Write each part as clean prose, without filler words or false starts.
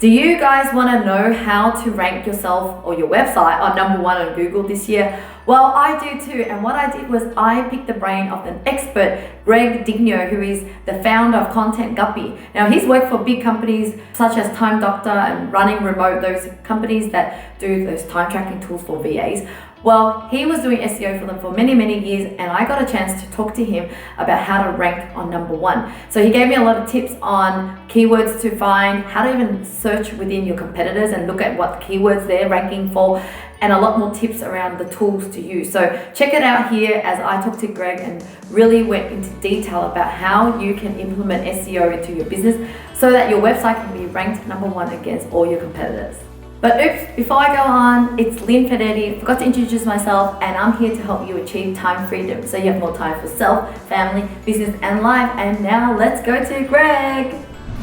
Do you guys want to know how to rank yourself or your website on #1 on Google this year? Well, I do too. And what I did was I picked the brain of an expert, Greg Digneo, who is the founder of Content Guppy. Now, he's worked for big companies such as Time Doctor and Running Remote, those companies that do those time tracking tools for VAs. Well, he was doing SEO for them for many, many years, and I got a chance to talk to him about how to rank on #1. So he gave me a lot of tips on keywords to find, how to even search within your competitors and look at what keywords they're ranking for, and a lot more tips around the tools to use. So check it out here as I talked to Greg and really went into detail about how you can implement SEO into your business so that your website can be ranked #1 against all your competitors. But oops, before I go on, it's Lynn Fedeti. Forgot to introduce myself, and I'm here to help you achieve time freedom so you have more time for self, family, business, and life. And now let's go to Greg.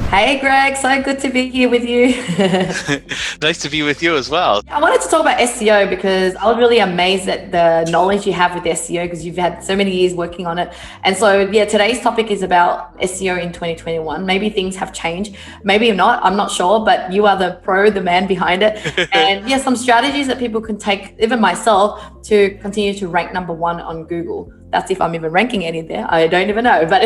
Hey Greg, so good to be here with you. Nice to be with you as well. I wanted to talk about SEO because I was really amazed at the knowledge you have with SEO because you've had so many years working on it. And so yeah, today's topic is about SEO in 2021. Maybe things have changed, maybe not, I'm not sure, but you are the pro, the man behind it. And yeah, some strategies that people can take, even myself, to continue to rank #1 on Google. That's if I'm even ranking any there. I don't even know, but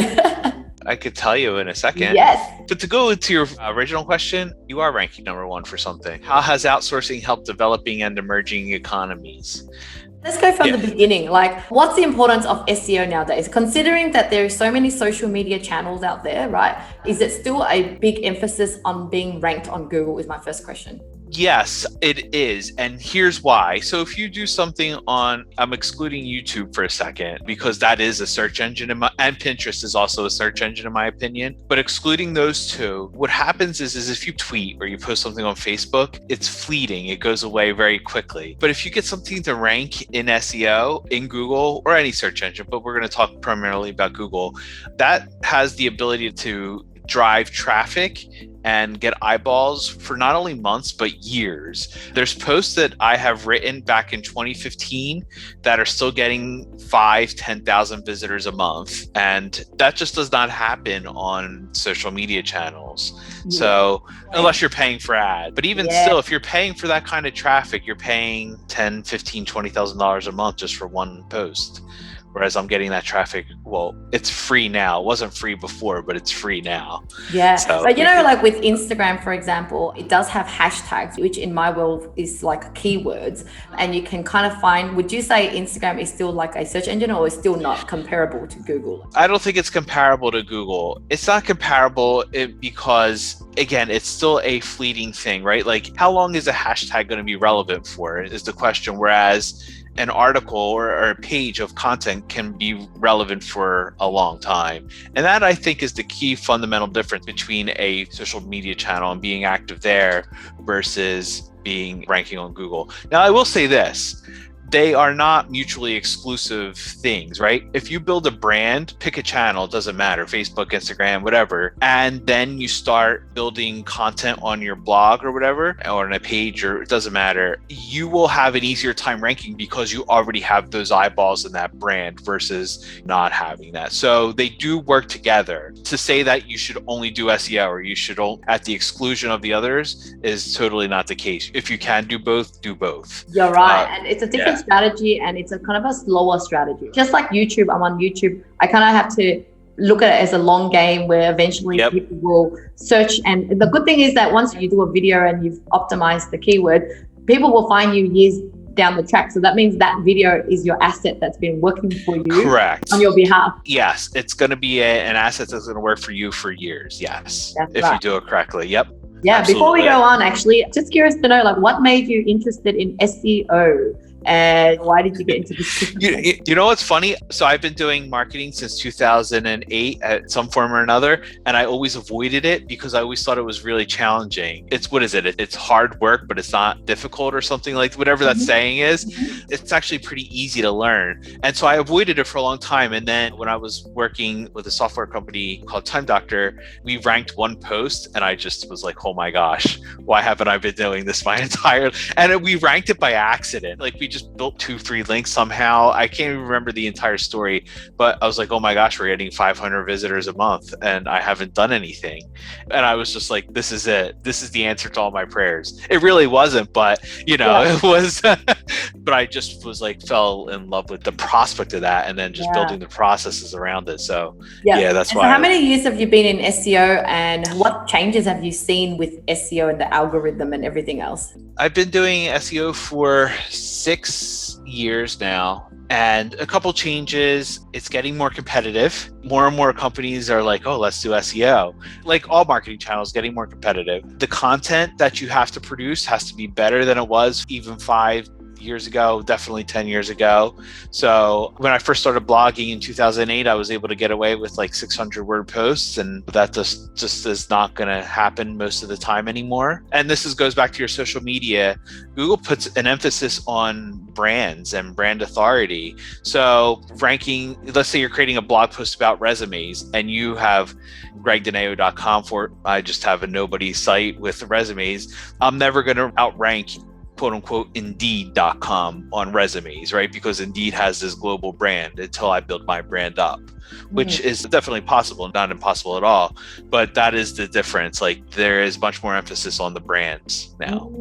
I could tell you in a second. Yes. But to go to your original question, you are ranking #1 for something. How has outsourcing helped developing and emerging economies? Let's go from the beginning. Like, what's the importance of SEO nowadays? Considering that there are so many social media channels out there, right? Is it still a big emphasis on being ranked on Google is my first question. Yes, it is. And here's why. So if you do something on, I'm excluding YouTube for a second because that is a search engine and Pinterest is also a search engine in my opinion. But excluding those two, what happens is if you tweet or you post something on Facebook, it's fleeting. It goes away very quickly. But if you get something to rank in SEO, in Google or any search engine, but we're going to talk primarily about Google, that has the ability to drive traffic and get eyeballs for not only months, but years. There's posts that I have written back in 2015 that are still getting 5,000, 10,000 visitors a month. And that just does not happen on social media channels. Yeah. So unless you're paying for ads, but even still, if you're paying for that kind of traffic, you're paying $10,000, $15,000, $20,000 a month just for one post. Whereas I'm getting that traffic, well, it's free now. It wasn't free before, but it's free now. Yeah, so, but you know, like with Instagram, for example, it does have hashtags, which in my world is like keywords. And you can kind of find, would you say Instagram is still like a search engine or is still not comparable to Google? I don't think it's comparable to Google. It's not comparable because, again, it's still a fleeting thing, right? Like how long is a hashtag going to be relevant for is the question. Whereas an article or a page of content can be relevant for a long time. And that I think is the key fundamental difference between a social media channel and being active there versus being ranking on Google. Now, I will say this. They are not mutually exclusive things, right? If you build a brand, pick a channel, doesn't matter, Facebook, Instagram, whatever, and then you start building content on your blog or whatever, or on a page, or it doesn't matter, you will have an easier time ranking because you already have those eyeballs in that brand versus not having that. So they do work together. To say that you should only do SEO or you should at the exclusion of the others is totally not the case. If you can do both, do both. You're right. And it's a different strategy, and it's a kind of a slower strategy. Just like YouTube, I'm on YouTube, I kind of have to look at it as a long game where eventually people will search. And the good thing is that once you do a video and you've optimized the keyword, people will find you years down the track. So that means that video is your asset that's been working for you. Correct. On your behalf. Yes, it's going to be an asset that's going to work for you for years. Yes, that's if you do it correctly. Yep. Yeah. Absolutely. Before we go on, actually, just curious to know, like, what made you interested in SEO? And why did you get into this? You know what's funny? So I've been doing marketing since 2008 at some form or another, and I always avoided it because I always thought it was really challenging. It's, what is it? It's hard work, but it's not difficult or something, like whatever that saying is. It's actually pretty easy to learn. And so I avoided it for a long time. And then when I was working with a software company called Time Doctor, we ranked one post and I just was like, oh my gosh, why haven't I been doing this my entire, and we ranked it by accident. Like we just built 2 free links somehow. I can't even remember the entire story, but I was like, oh my gosh, we're getting 500 visitors a month and I haven't done anything. And I was just like, this is it. This is the answer to all my prayers. It really wasn't, but it was, but I just was like, fell in love with the prospect of that and then just building the processes around it. So that's why. So how many years have you been in SEO and what changes have you seen with SEO and the algorithm and everything else? I've been doing SEO for 6 years now, and a couple changes. It's getting more competitive. More and more companies are like, oh, let's do SEO. Like all marketing channels, getting more competitive. The content that you have to produce has to be better than it was even 5 years ago, definitely 10 years ago. So when I first started blogging in 2008, I was able to get away with like 600 word posts, and that just is not going to happen most of the time anymore. And this goes back to your social media. Google puts an emphasis on brands and brand authority. So ranking, let's say you're creating a blog post about resumes and you have gregdigneo.com I just have a nobody site with resumes. I'm never going to outrank quote unquote Indeed.com on resumes, right? Because Indeed has this global brand until I build my brand up, which is definitely possible, not impossible at all. But that is the difference. Like there is much more emphasis on the brands now.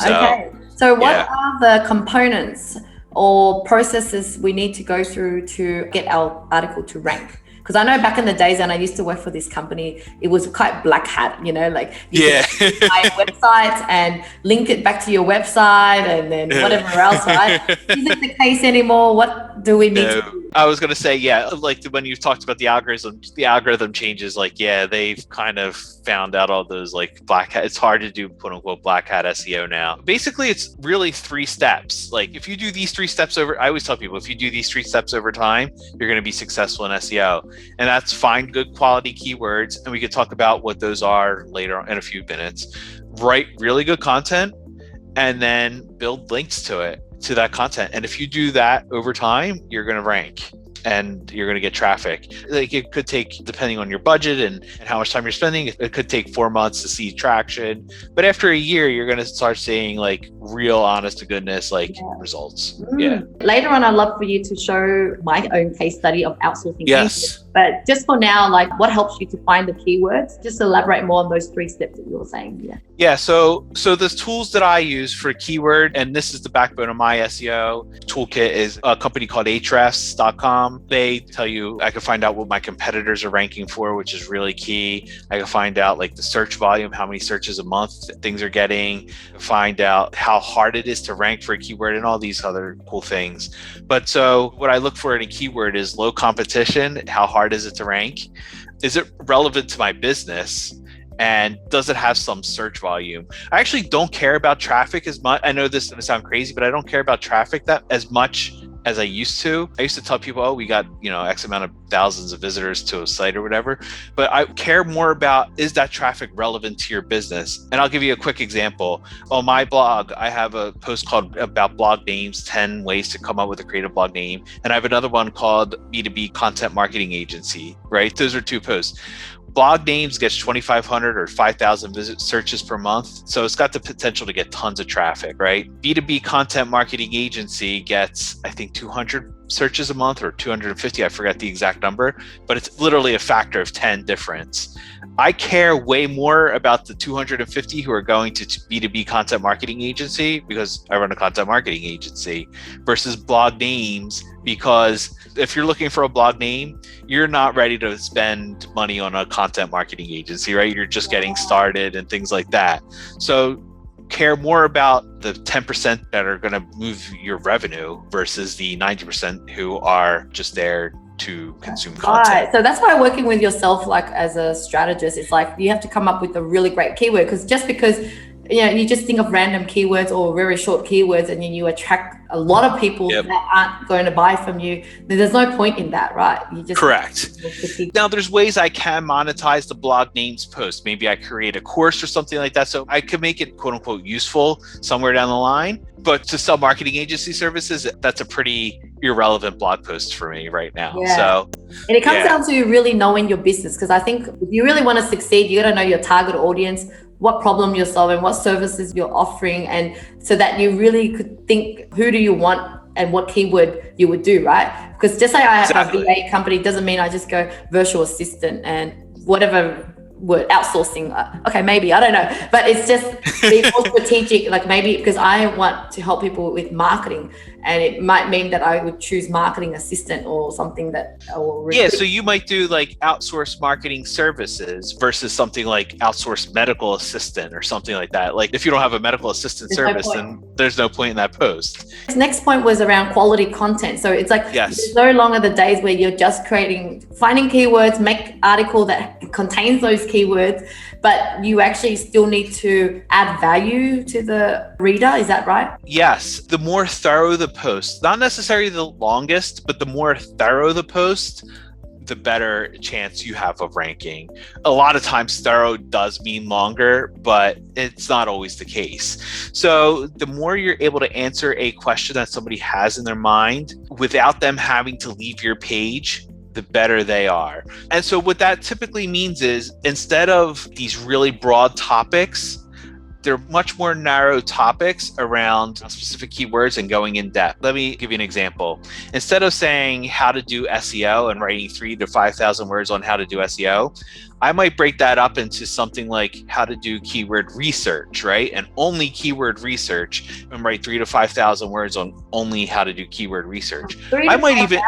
Okay. So what are the components or processes we need to go through to get our article to rank? Because I know back in the days when I used to work for this company, it was quite black hat, like you could buy websites and link it back to your website and then whatever else, right? Isn't the case anymore? What do we need to do? I was going to say, like when you talked about the algorithm changes, like, they've kind of found out all those like black hat. It's hard to do quote unquote black hat SEO now. Basically, it's really 3 steps. Like if you do these 3 steps I always tell people, if you do these 3 steps over time, you're going to be successful in SEO. And that's find good quality keywords. And we could talk about what those are later on in a few minutes. Write really good content and then build links to that content. And if you do that over time, you're going to rank and you're going to get traffic. Like it could take, depending on your budget and how much time you're spending, it could take 4 months to see traction. But after a year, you're going to start seeing like real honest to goodness, results. Later on, I'd love for you to show my own case study of outsourcing. Yes. But just for now, like what helps you to find the keywords? Just elaborate more on those 3 steps that you were saying. So the tools that I use for keyword, and this is the backbone of my SEO toolkit, is a company called Ahrefs.com. They tell you, I can find out what my competitors are ranking for, which is really key. I can find out like the search volume, how many searches a month things are getting, find out how hard it is to rank for a keyword and all these other cool things. But so what I look for in a keyword is low competition. How hard is it to rank? Is it relevant to my business? And does it have some search volume? I actually don't care about traffic as much. I know this is going to sound crazy, but I don't care about traffic that as much as I used to. I used to tell people, oh, we got, X amount of thousands of visitors to a site or whatever. But I care more about, is that traffic relevant to your business? And I'll give you a quick example. On my blog, I have a post called about blog names, 10 ways to come up with a creative blog name. And I have another one called B2B Content Marketing Agency, right? Those are 2 posts. Blog names gets 2,500 or 5,000 searches per month. So it's got the potential to get tons of traffic, right? B2B Content Marketing Agency gets, I think, 200 searches a month or 250. I forgot the exact number, but it's literally a factor of 10 difference. I care way more about the 250 who are going to B2B Content Marketing Agency because I run a content marketing agency versus blog names, because if you're looking for a blog name, you're not ready to spend money on a content marketing agency, right? You're just getting started and things like that. So care more about the 10% that are going to move your revenue versus the 90% who are just there to consume content. Right. So that's why working with yourself, like as a strategist, it's like you have to come up with a really great keyword, because just because you just think of random keywords or very short keywords and then you attract a lot of people that aren't going to buy from you, then there's no point in that, right? You just correct. Now there's ways I can monetize the blog names post. Maybe I create a course or something like that, so I could make it quote unquote useful somewhere down the line. But to sell marketing agency services, that's a pretty irrelevant blog post for me right now. So, and it comes down to really knowing your business, because I think if you really want to succeed, you got to know your target audience, what problem you're solving, what services you're offering, and so that you really could think, who do you want and what keyword you would do, right? Because just say I have a VA company doesn't mean I just go virtual assistant and whatever word, outsourcing. Okay, maybe, I don't know, but it's just be more strategic. Like maybe because I want to help people with marketing, and it might mean that I would choose marketing assistant or something that will. Yeah, so you might do like outsource marketing services versus something like outsource medical assistant or something like that. Like if you don't have a medical assistant service, then there's no point in that post. This next point was around quality content. So it's like, It's no longer the days where you're just finding keywords, make article that contains those keywords, but you actually still need to add value to the reader. Is that right? Yes. The more thorough the post, not necessarily the longest, but the more thorough the post, the better chance you have of ranking. A lot of times thorough does mean longer, but it's not always the case. So the more you're able to answer a question that somebody has in their mind without them having to leave your page, the better they are. And so what that typically means is instead of these really broad topics, they're much more narrow topics around specific keywords and going in depth. Let me give you an example. Instead of saying how to do SEO and writing 3,000 to 5,000 words on how to do SEO, I might break that up into something like how to do keyword research, right? And only keyword research, and write 3,000 to 5,000 words on only how to do keyword research. I might even,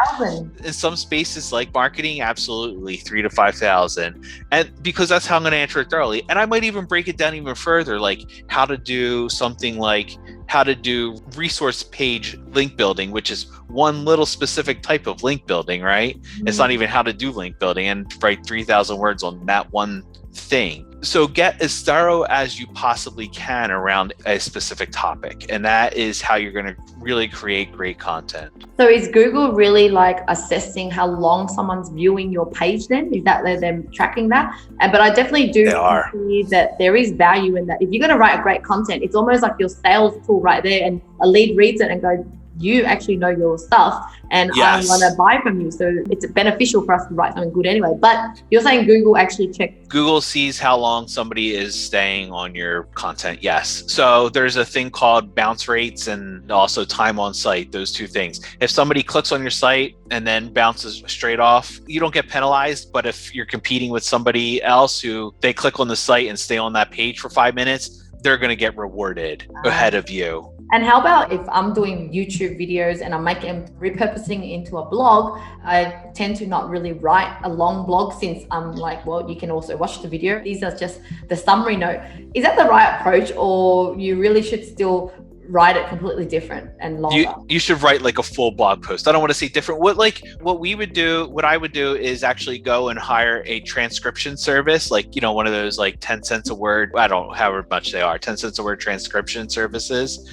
in some spaces like marketing, absolutely 3,000 to 5,000. And because that's how I'm going to answer it thoroughly. And I might even break it down even further, like how to do something like how to do resource page link building, which is one little specific type of link building, right? Mm-hmm. It's not even how to do link building, and write 3,000 words on that one thing. So get as thorough as you possibly can around a specific topic. And that is how you're going to really create great content. So is Google really like assessing how long someone's viewing your page then? Is that them tracking that? But I definitely do see that there is value in that. If you're going to write a great content, it's almost like your sales tool right there, and a lead reads it and goes, you actually know your stuff, and I want to buy from you. So it's beneficial for us to write something good anyway. But you're saying Google actually checks. Google sees how long somebody is staying on your content. Yes. So there's a thing called bounce rates and also time on site, those two things. If somebody clicks on your site and then bounces straight off, you don't get penalized. But if you're competing with somebody else who they click on the site and stay on that page for 5 minutes, they're going to get rewarded ahead of you. And how about if I'm doing YouTube videos and I'm repurposing it into a blog, I tend to not really write a long blog, since I'm like, well, you can also watch the video. These are just the summary note. Is that the right approach, or you really should still write it completely different and longer? You should write like a full blog post. I don't want to say different. What I would do is actually go and hire a transcription service, like, one of those like 10 cents a word. I don't know however much they are, 10 cents a word transcription services,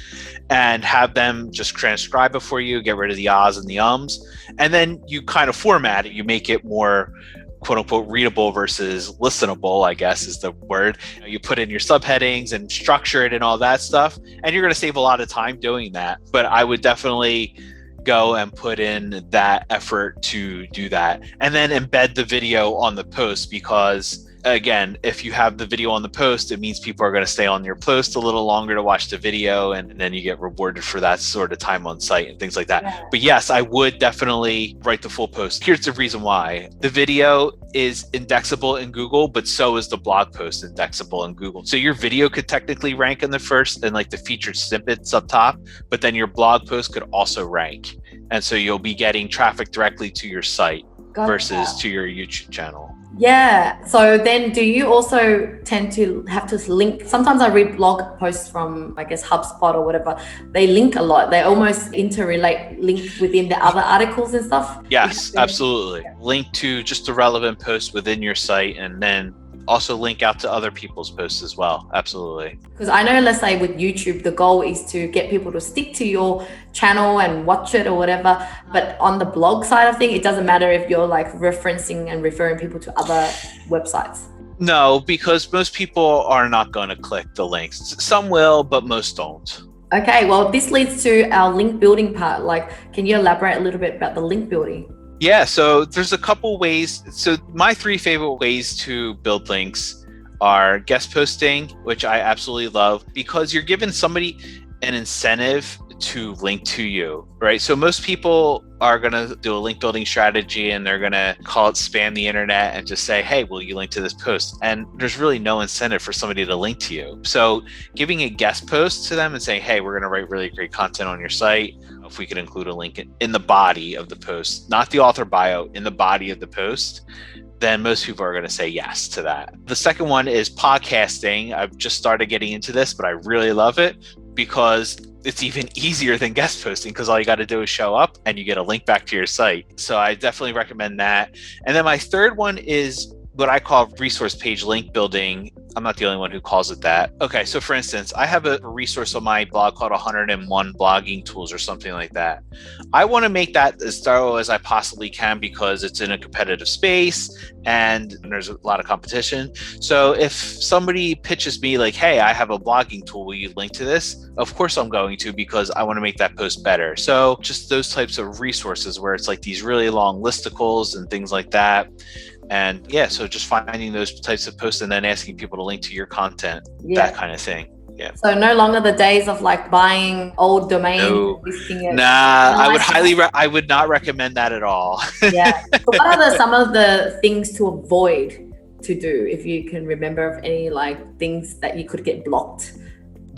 and have them just transcribe it for you, get rid of the ahs and the ums. And then you kind of format it. You make it more quote unquote readable versus listenable, I guess is the word. You put in your subheadings and structure it and all that stuff, and you're going to save a lot of time doing that. But I would definitely go and put in that effort to do that, and then embed the video on the post, because again, if you have the video on the post, it means people are going to stay on your post a little longer to watch the video, and then you get rewarded for that sort of time on site and things like that. Yeah. But yes, I would definitely write the full post. Here's the reason why. The video is indexable in Google, but so is the blog post indexable in Google. So your video could technically rank in the first and like the featured snippets up top, but then your blog post could also rank. And so you'll be getting traffic directly to your site versus to your YouTube channel. Yeah. So then do you also tend to have to link? Sometimes I read blog posts from, I guess, HubSpot or whatever. They link a lot. They almost interrelate, link within the other articles and stuff. Yes, absolutely. Yeah. Link to just the relevant posts within your site, and then also link out to other people's posts as well. Absolutely. Because I know, let's say with YouTube, the goal is to get people to stick to your channel and watch it or whatever. But on the blog side of things, it doesn't matter if you're like referencing and referring people to other websites. No, because most people are not going to click the links. Some will, but most don't. Okay, well, this leads to our link building part. Like, can you elaborate a little bit about the link building? Yeah, so there's a couple ways. So my 3 favorite ways to build links are guest posting, which I absolutely love because you're giving somebody an incentive to link to you, right? So most people are going to do a link building strategy and they're going to call it spam the internet and just say, hey, will you link to this post? And there's really no incentive for somebody to link to you. So giving a guest post to them and saying, hey, we're going to write really great content on your site. If we could include a link in the body of the post, not the author bio, in the body of the post, then most people are going to say yes to that. The second one is podcasting. I've just started getting into this, but I really love it because it's even easier than guest posting because all you got to do is show up and you get a link back to your site. So I definitely recommend that. And then my third one is what I call resource page link building. I'm not the only one who calls it that. Okay, so for instance, I have a resource on my blog called 101 blogging tools or something like that. I want to make that as thorough as I possibly can because it's in a competitive space and there's a lot of competition. So if somebody pitches me like, hey, I have a blogging tool, will you link to this? Of course I'm going to because I want to make that post better. So just those types of resources where it's like these really long listicles and things like that. And yeah, so just finding those types of posts and then asking people to link to your content, that kind of thing. Yeah. So no longer the days of like buying old domains. No. Listing it. Nah, I would not recommend that at all. Yeah. So what are some of the things to avoid to do if you can remember of any like things that you could get blocked?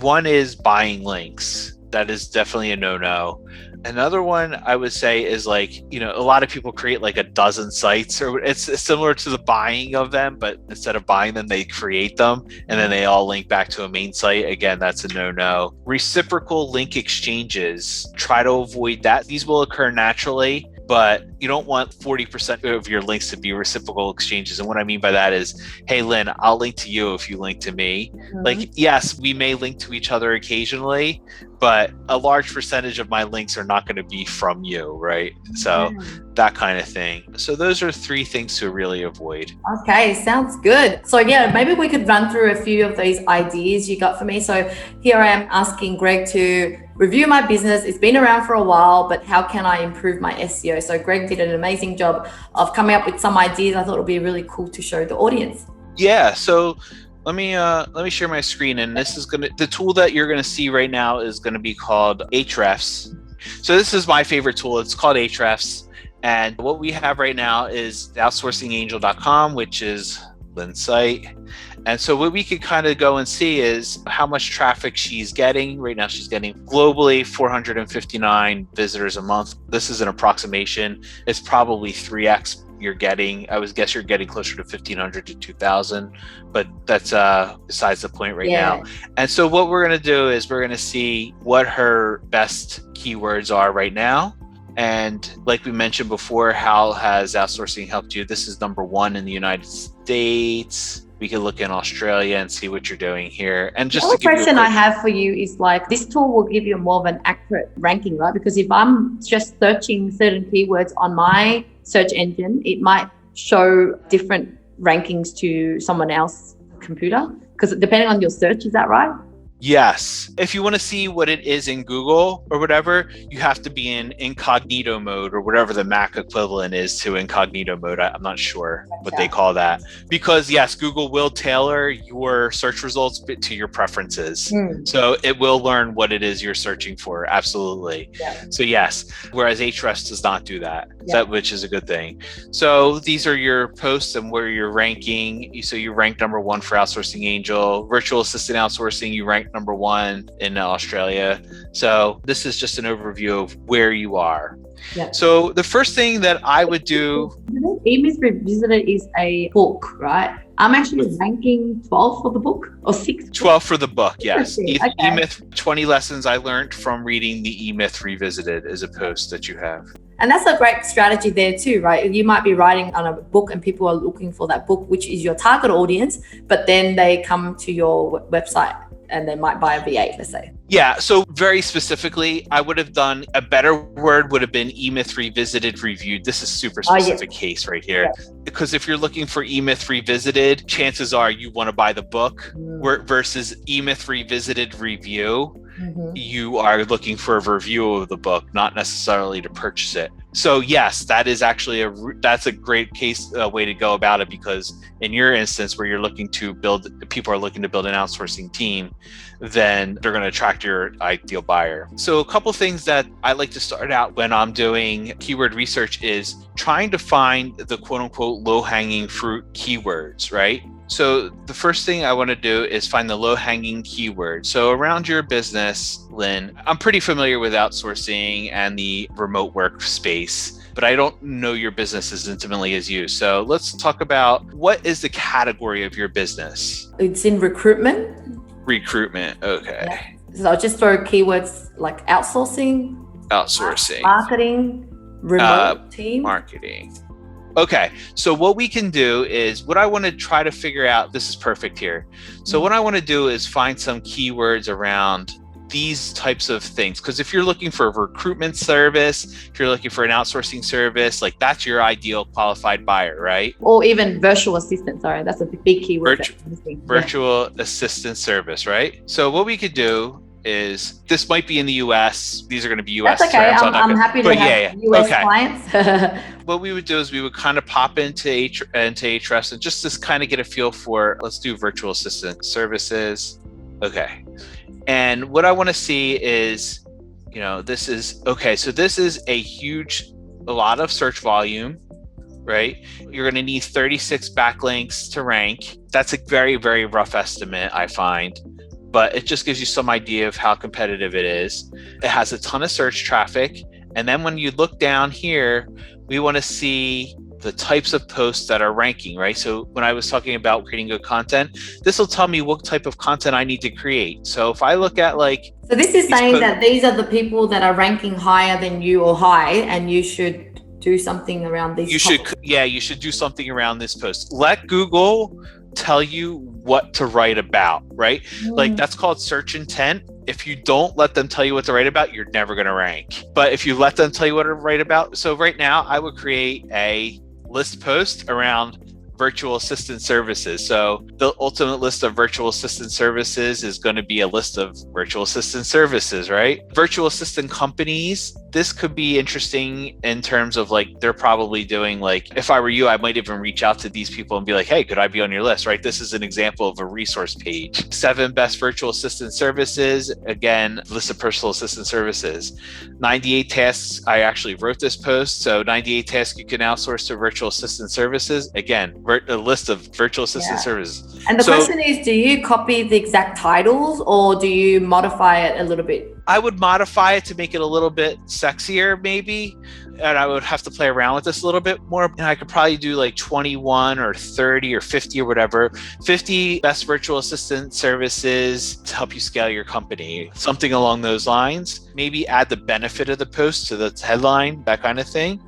One is buying links. That is definitely a no-no. Another one I would say is like, a lot of people create like a dozen sites, or it's similar to the buying of them, but instead of buying them, they create them and then they all link back to a main site. Again, that's a no-no. Reciprocal link exchanges, try to avoid that. These will occur naturally, but you don't want 40% of your links to be reciprocal exchanges. And what I mean by that is, hey, Lynn, I'll link to you if you link to me. Mm-hmm. Like, yes, we may link to each other occasionally, but a large percentage of my links are not going to be from you, right? So that kind of thing. So those are 3 things to really avoid. Okay, sounds good. So yeah, maybe we could run through a few of these ideas you got for me. So here I am asking Greg to review my business. It's been around for a while, but how can I improve my SEO? So Greg did an amazing job of coming up with some ideas. I thought it would be really cool to show the audience. Yeah, so let me share my screen, and this is the tool that you're gonna see right now is gonna be called Ahrefs. So this is my favorite tool. It's called Ahrefs, and what we have right now is outsourcingangel.com, which is Lynn's site. And so what we could kind of go and see is how much traffic she's getting. Right now, she's getting globally 459 visitors a month. This is an approximation. It's probably 3x you're getting. I would guess you're getting closer to 1,500 to 2,000, but that's besides the point right now. And so what we're going to do is we're going to see what her best keywords are right now. And like we mentioned before, how has outsourcing helped you? This is number 1 in the United States. We can look in Australia and see what you're doing here. And just the question I have for you is like, this tool will give you more of an accurate ranking, right? Because if I'm just searching certain keywords on my search engine, it might show different rankings to someone else's computer. Because depending on your search, is that right? Yes. If you want to see what it is in Google or whatever, you have to be in incognito mode or whatever the Mac equivalent is to incognito mode. I'm not sure what they call that. Because yes, Google will tailor your search results to your preferences. So it will learn what it is you're searching for. Absolutely. So yes, whereas Ahrefs does not do that, which is a good thing. So these are your posts and where you're ranking. So you rank number 1 for Outsourcing Angel. Virtual Assistant Outsourcing, you rank number 1 in Australia. So this is just an overview of where you are. So the first thing that I would do... E-Myth Revisited is a book, right? I'm actually ranking 12 for the book or 6? 12 for the book, yes. E-Myth 20 lessons I learned from reading the E-Myth Revisited is a post that you have. And that's a great strategy there too, right? You might be writing on a book and people are looking for that book, which is your target audience, but then they come to your website and they might buy a V8, let's say. Yeah, so very specifically, I would have done a better word would have been E-Myth Revisited Reviewed. This is super specific case right here. Because if you're looking for E-Myth Revisited, chances are you want to buy the book versus E-Myth Revisited Review. You are looking for a review of the book, not necessarily to purchase it. So yes, that is actually that's a great case way to go about it, because in your instance where you're looking to build, people are looking to build an outsourcing team, then they're going to attract your ideal buyer. So a couple things that I like to start out when I'm doing keyword research is trying to find the quote unquote low hanging fruit keywords, right? So the first thing I want to do is find the low-hanging keyword. So around your business, Lynn, I'm pretty familiar with outsourcing and the remote work space, but I don't know your business as intimately as you. So let's talk about, what is the category of your business? It's in recruitment. Recruitment, okay. Yeah. So I'll just throw keywords like outsourcing, marketing, remote team. Marketing. Okay, so what we can do is, what I want to try to figure out, this is perfect here. So what I want to do is find some keywords around these types of things. Because if you're looking for a recruitment service, if you're looking for an outsourcing service, like that's your ideal qualified buyer, right? Or even virtual assistant, sorry, that's a big keyword. Virtual assistant service, right? So what we could do is, this might be in the US. These are going to be US That's okay. terms. I'm happy to have US clients. What we would do is we would kind of pop into Ahrefs and just to kind of get a feel for, let's do virtual assistant services. Okay. And what I want to see is, this is, okay, so this is a lot of search volume, right? You're going to need 36 backlinks to rank. That's a very, very rough estimate, I find, but it just gives you some idea of how competitive it is. It has a ton of search traffic. And then when you look down here, we want to see the types of posts that are ranking, right? So when I was talking about creating good content, this will tell me what type of content I need to create. So if I look at so this is saying that these are the people that are ranking higher than you or high, and you should do something around these. You should do something around this post. Let Google tell you what to write about, right? Like that's called search intent. If you don't let them tell you what to write about, you're never going to rank. But if you let them tell you what to write about, so right now I would create a list post around virtual assistant services. So the ultimate list of virtual assistant services is going to be a list of virtual assistant services, right? Virtual assistant companies, this could be interesting in terms of they're probably doing if I were you, I might even reach out to these people and be like, hey, could I be on your list, right? This is an example of a resource page. 7 best virtual assistant services. Again, list of personal assistant services. 98 tasks. I actually wrote this post. So 98 tasks you can outsource to virtual assistant services. Again, a list of virtual assistant services. And the question is, do you copy the exact titles or do you modify it a little bit? I would modify it to make it a little bit sexier, maybe. And I would have to play around with this a little bit more. And I could probably do 21 or 30 or 50 or whatever. 50 best virtual assistant services to help you scale your company. Something along those lines. Maybe add the benefit of the post to the headline, that kind of thing.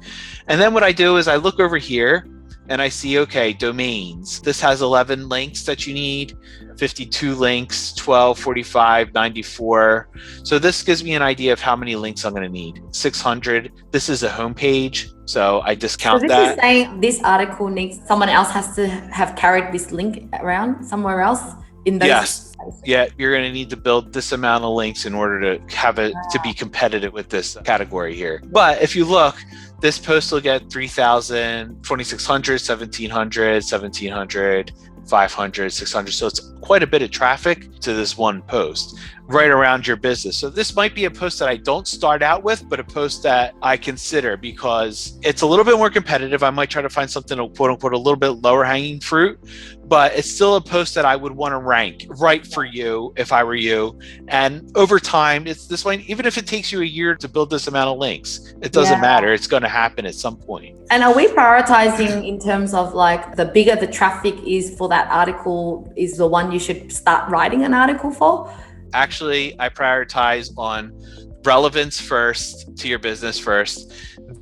And then what I do is I look over here and I see, okay, domains. This has 11 links that you need, 52 links, 12, 45, 94. So this gives me an idea of how many links I'm going to need. 600. This is a homepage, so I discount that. So this is saying this article needs, someone else has to have carried this link around somewhere else in those. Yes. Yeah, you're going to need to build this amount of links in order to have it to be competitive with this category here. But if you look, this post will get 3,000, 2,600, 1,700, 1,700, 500, 600. So it's quite a bit of traffic to this one post right around your business. So this might be a post that I don't start out with, but a post that I consider because it's a little bit more competitive. I might try to find something, quote unquote, a little bit lower hanging fruit, but it's still a post that I would want to rank right for you if I were you. And over time, it's this way, even if it takes you a year to build this amount of links, it doesn't matter. It's going to happen at some point. And are we prioritizing in terms of the bigger the traffic is for that article is the one you should start writing an article for? Actually, I prioritize on relevance first to your business first.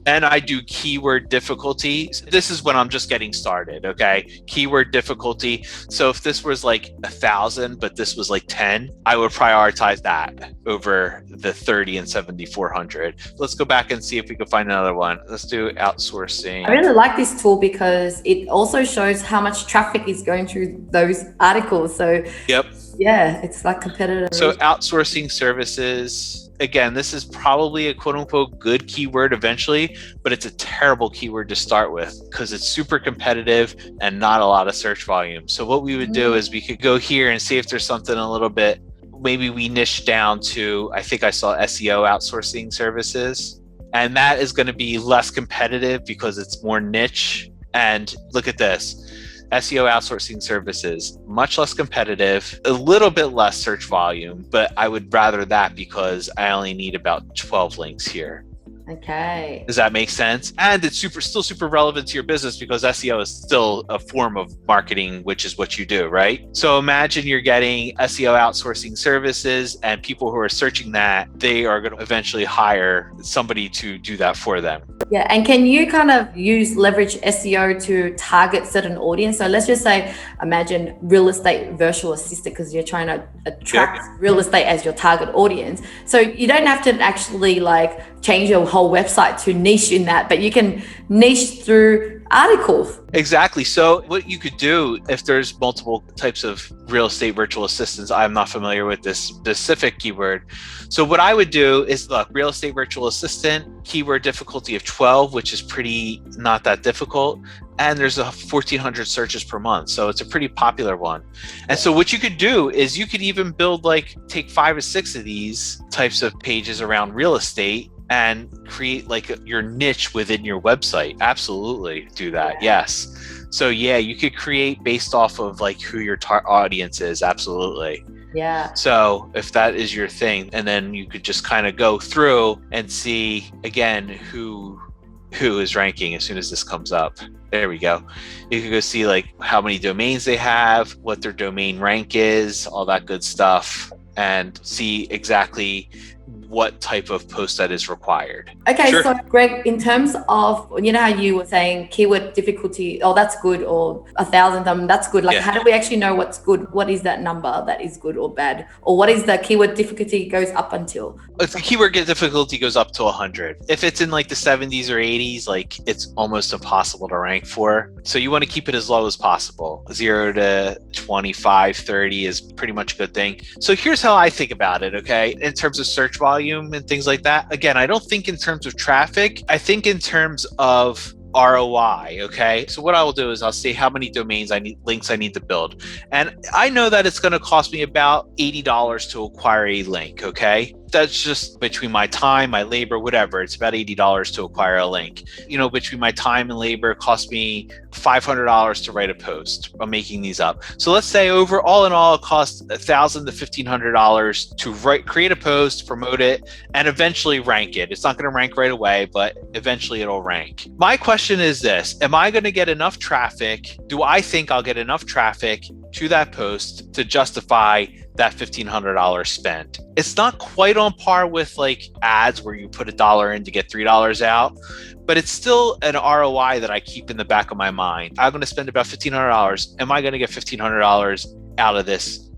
Then I do keyword difficulty. This is when I'm just getting started, okay? Keyword difficulty. So if this was 1,000, but this was 10, I would prioritize that over the 30 and 7,400. Let's go back and see if we can find another one. Let's do outsourcing. I really like this tool because it also shows how much traffic is going through those articles. So yep. Yeah, it's competitive. So outsourcing services. again, this is probably a quote unquote good keyword eventually, but it's a terrible keyword to start with because it's super competitive and not a lot of search volume. So what we would do is we could go here and see if there's something a little bit, maybe we niche down to, I think I saw SEO outsourcing services, and that is going to be less competitive because it's more niche. And look at this. SEO outsourcing services, much less competitive, a little bit less search volume, but I would rather that because I only need about 12 links here. Okay. Does that make sense? And it's still super relevant to your business because SEO is still a form of marketing, which is what you do, right? So imagine you're getting SEO outsourcing services and people who are searching that, they are going to eventually hire somebody to do that for them. Yeah, and can you kind of leverage SEO to target certain audience? So let's just say, imagine real estate virtual assistant, because you're trying to attract real estate as your target audience. So you don't have to actually like change your whole website to niche in that, but you can niche through articles. Exactly. So what you could do if there's multiple types of real estate virtual assistants, I'm not familiar with this specific keyword. So what I would do is look, real estate virtual assistant, keyword difficulty of 12, which is pretty not that difficult. And there's 1,400 searches per month. So it's a pretty popular one. And so what you could do is you could even build take 5 or 6 of these types of pages around real estate and create your niche within your website. Absolutely do that. Yes. So yeah, you could create based off of who your audience is. Absolutely. Yeah. So if that is your thing, and then you could just kind of go through and see again who is ranking as soon as this comes up. There we go. You can go see how many domains they have, what their domain rank is, all that good stuff, and see exactly what type of post that is required. Okay, Sure. So Greg, in terms of, how you were saying keyword difficulty, oh, that's good, or 1,000, that's good. How do we actually know what's good? What is that number that is good or bad? Or what is the keyword difficulty goes up until? If the keyword difficulty goes up to 100. If it's in the 70s or 80s, it's almost impossible to rank for. So you want to keep it as low as possible. 0 to 25, 30 is pretty much a good thing. So here's how I think about it, okay? In terms of search volume and things like that. Again, I don't think in terms of traffic. I think in terms of ROI. Okay. So what I will do is I'll see how many links I need to build. And I know that it's going to cost me about $80 to acquire a link. Okay. That's just between my time, my labor, whatever. It's about $80 to acquire a link. Between my time and labor, it cost me $500 to write a post. I'm making these up. So let's say all in all, it costs $1,000 to $1,500 to create a post, promote it, and eventually rank it. It's not going to rank right away, but eventually it'll rank. My question is this: am I going to get enough traffic? Do I think I'll get enough traffic to that post to justify that $1,500 spent? It's not quite on par with ads where you put $1 in to get $3 out, but it's still an ROI that I keep in the back of my mind. I'm going to spend about $1,500. Am I going to get $1,500 out of this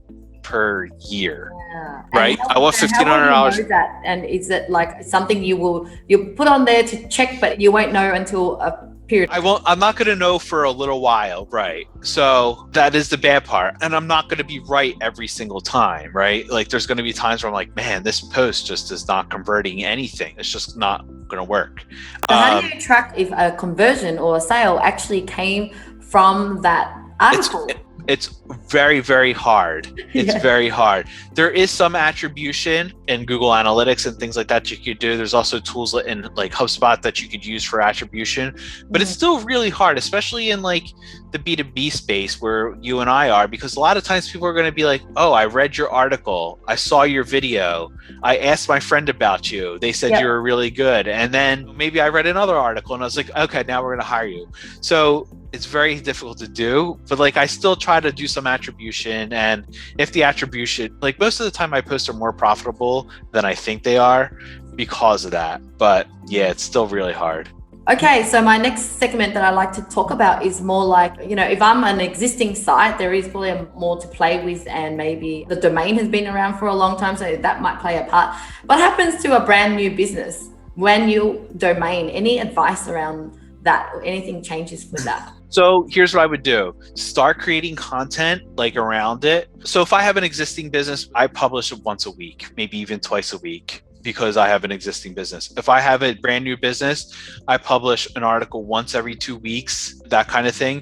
per year? Yeah. Right? I want $1,500. And is it something you put on there to check, but you won't know until a period? I'm not going to know for a little while, right? So that is the bad part. And I'm not going to be right every single time, right? There's going to be times where I'm like, man, this post just is not converting anything. It's just not going to work. So how do you track if a conversion or a sale actually came from that article? It's very, very hard. It's very hard. There is some attribution in Google Analytics and things like that you could do. There's also tools in HubSpot that you could use for attribution, but it's still really hard, especially in the B2B space where you and I are, because a lot of times people are going to be like, oh, I read your article. I saw your video. I asked my friend about you. They said you were really good. And then maybe I read another article and I was like, okay, now we're going to hire you. So it's very difficult to do, but I still try to do some attribution. And if the attribution, most of the time my posts are more profitable than I think they are because of that. But yeah, it's still really hard. Okay, so my next segment that I like to talk about is more if I'm an existing site, there is probably more to play with, and maybe the domain has been around for a long time, so that might play a part. What happens to a brand new business when new domain? Any advice around that, or anything changes with that? So here's what I would do. Start creating content around it. So if I have an existing business, I publish it once a week, maybe even twice a week, because I have an existing business. If I have a brand new business, I publish an article once every 2 weeks, that kind of thing.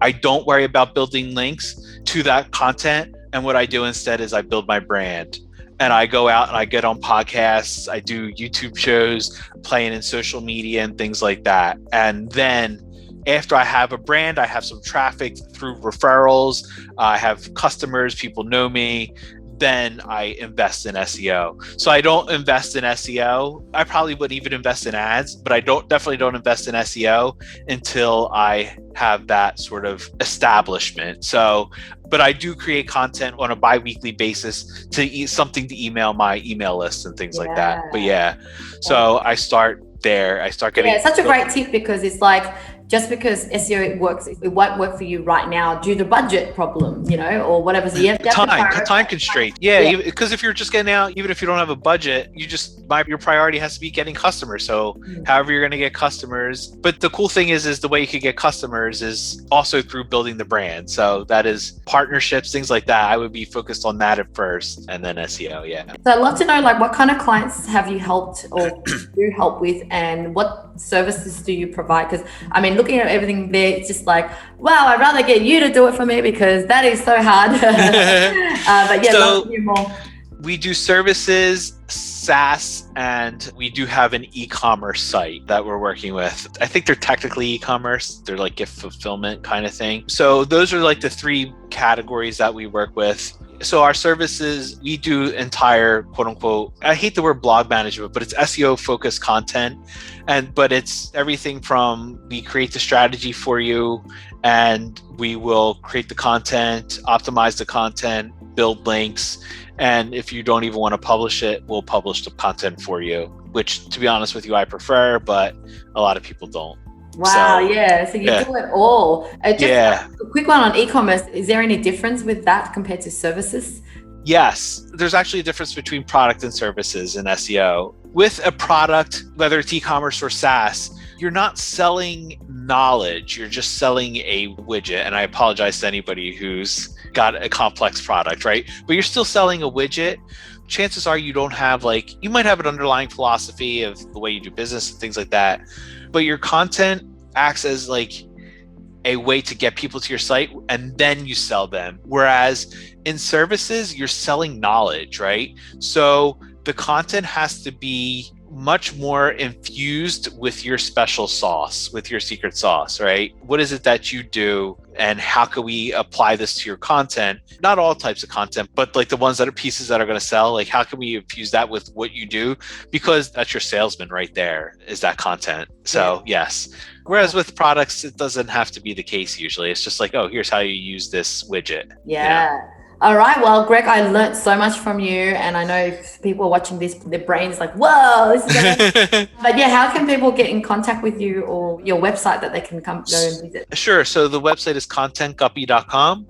I don't worry about building links to that content. And what I do instead is I build my brand. And I go out and I get on podcasts, I do YouTube shows, playing in social media and things like that. And then after I have a brand, I have some traffic through referrals, I have customers, people know me, then I invest in SEO. So I don't invest in SEO. I probably would even invest in ads, but I definitely don't invest in SEO until I have that sort of establishment. So, but I do create content on a bi-weekly basis to something to email my email list and things like that. But yeah, so I start there. I start getting. Yeah, it's such a great tip, because it's like, just because SEO works, it won't work for you right now due to budget problem, or whatever. So you have time constraint. Yeah, because if you're just getting out, even if you don't have a budget, your priority has to be getting customers. So however you're going to get customers. But the cool thing is the way you could get customers is also through building the brand. So that is partnerships, things like that. I would be focused on that at first, and then SEO. Yeah. So I'd love to know, like, what kind of clients have you helped or do help with, and what services do you provide? Because I mean, looking at everything there, it's just like, wow, I'd rather get you to do it for me, because that is so hard. But yeah, love to hear more. We do services, SaaS, and we do have an e-commerce site that we're working with. I think they're technically e-commerce. They're like gift fulfillment kind of thing. So those are like the 3 categories that we work with. So our services, we do entire, quote unquote, I hate the word blog management, but it's SEO focused content. But it's everything from, we create the strategy for you, and we will create the content, optimize the content, build links. And if you don't even want to publish it, we'll publish the content for you, which, to be honest with you, I prefer, but a lot of people don't. Wow, so you do it all. A quick one on e-commerce. Is there any difference with that compared to services? Yes, there's actually a difference between product and services in SEO. With a product, whether it's e-commerce or SaaS, you're not selling knowledge, you're just selling a widget. And I apologize to anybody who's got a complex product, right? But you're still selling a widget. Chances are you don't have you might have an underlying philosophy of the way you do business and things like that, but your content acts as a way to get people to your site, and then you sell them. Whereas in services, you're selling knowledge, right? So the content has to be much more infused with your special sauce, with your secret sauce, right? What is it that you do, and how can we apply this to your content? Not all types of content, but the ones that are pieces that are going to sell, how can we infuse that with what you do? Because that's your salesman right there, is that content. So yes. Whereas with products, it doesn't have to be the case usually. It's just oh, here's how you use this widget. Yeah. All right. Well, Greg, I learned so much from you, and I know if people are watching this, their brain's like, whoa, this is amazing. But yeah, how can people get in contact with you, or your website that they can go and visit? Sure. So the website is contentguppy.com,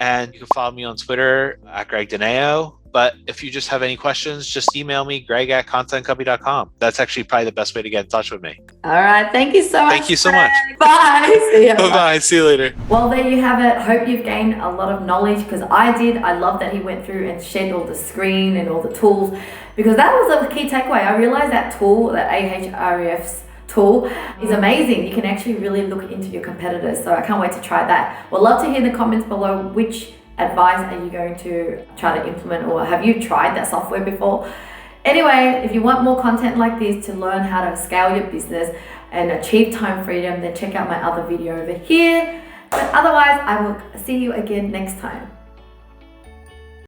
and you can follow me on Twitter at Greg Digneo. But if you just have any questions, just email me, greg@contentguppy.com. That's actually probably the best way to get in touch with me. All right. Thank you so much. Thank you so much. Bye. See you. Bye-bye. See you later. Well, there you have it. Hope you've gained a lot of knowledge, because I did. I love that he went through and shared all the screen and all the tools, because that was a key takeaway. I realized that tool, that Ahrefs tool, is amazing. You can actually really look into your competitors. So I can't wait to try that. We'd love to hear in the comments below, which advice are you going to try to implement, or have you tried that software before? Anyway, if you want more content like this to learn how to scale your business and achieve time freedom, then check out my other video over here. But otherwise, I will see you again next time.